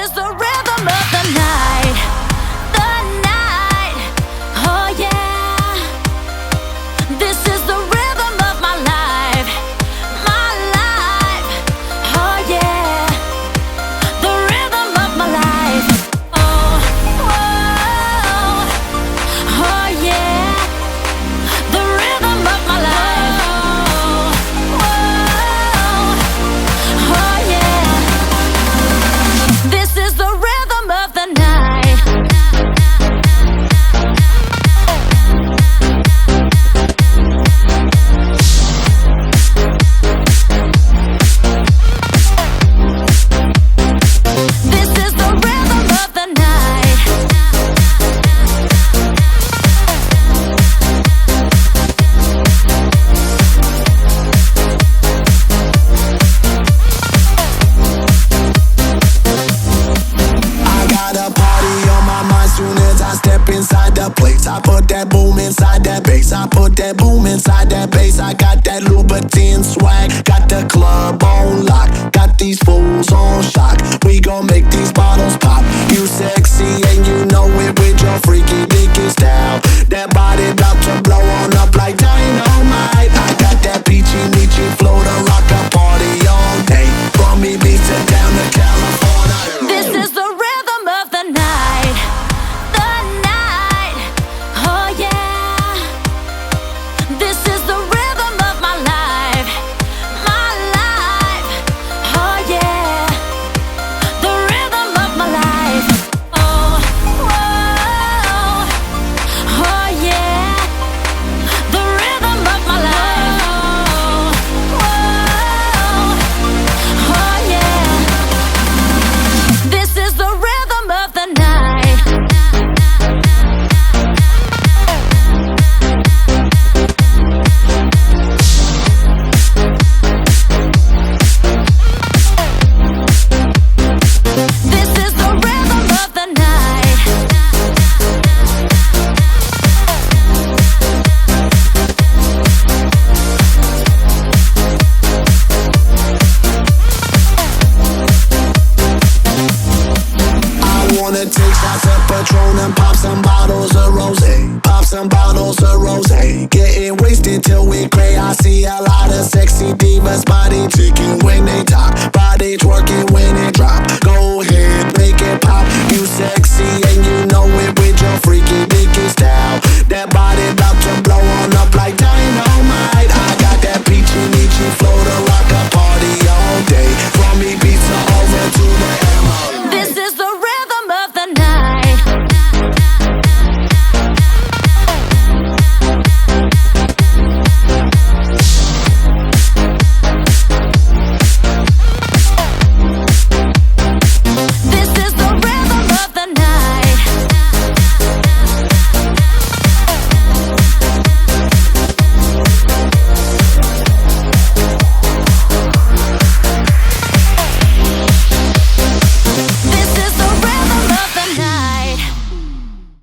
is the rhythm of the night. The night, oh yeah. This is the rhythm of my life. My life, oh yeah. The rhythm of my life. Oh, whoa, oh yeah. The rhythm of my life. Whoa, oh yeah. This is the rhythm of the night. This is the rhythm of the night. I got a party on my mind soon as I step inside the place. I put that boom inside that bass. I put that boom inside that bass. I got that Louboutin swag. Got the club on lock. Got these fools on shock. We gon' make these bottles pop. You sexy and you know it with your freaky dicky style. That body about to blow on up like dynamite. I got that peachy meachy flow to rock a party all day. From Ibiza down to California. This is the rhythm of the night. The night, oh yeah. This is the rhythm of my life. My life, oh yeah. The rhythm of my life. Oh, whoa, oh yeah. The rhythm of my life. Whoa, oh yeah. This is the rhythm of the night. This is the rhythm of the night. I wanna take shots of Patron and pop some bottles of rosé. Pop some bottles of rosé. Getting wasted till we cray. I see a lot of sexy divas, body ticking when they talk. Body twerking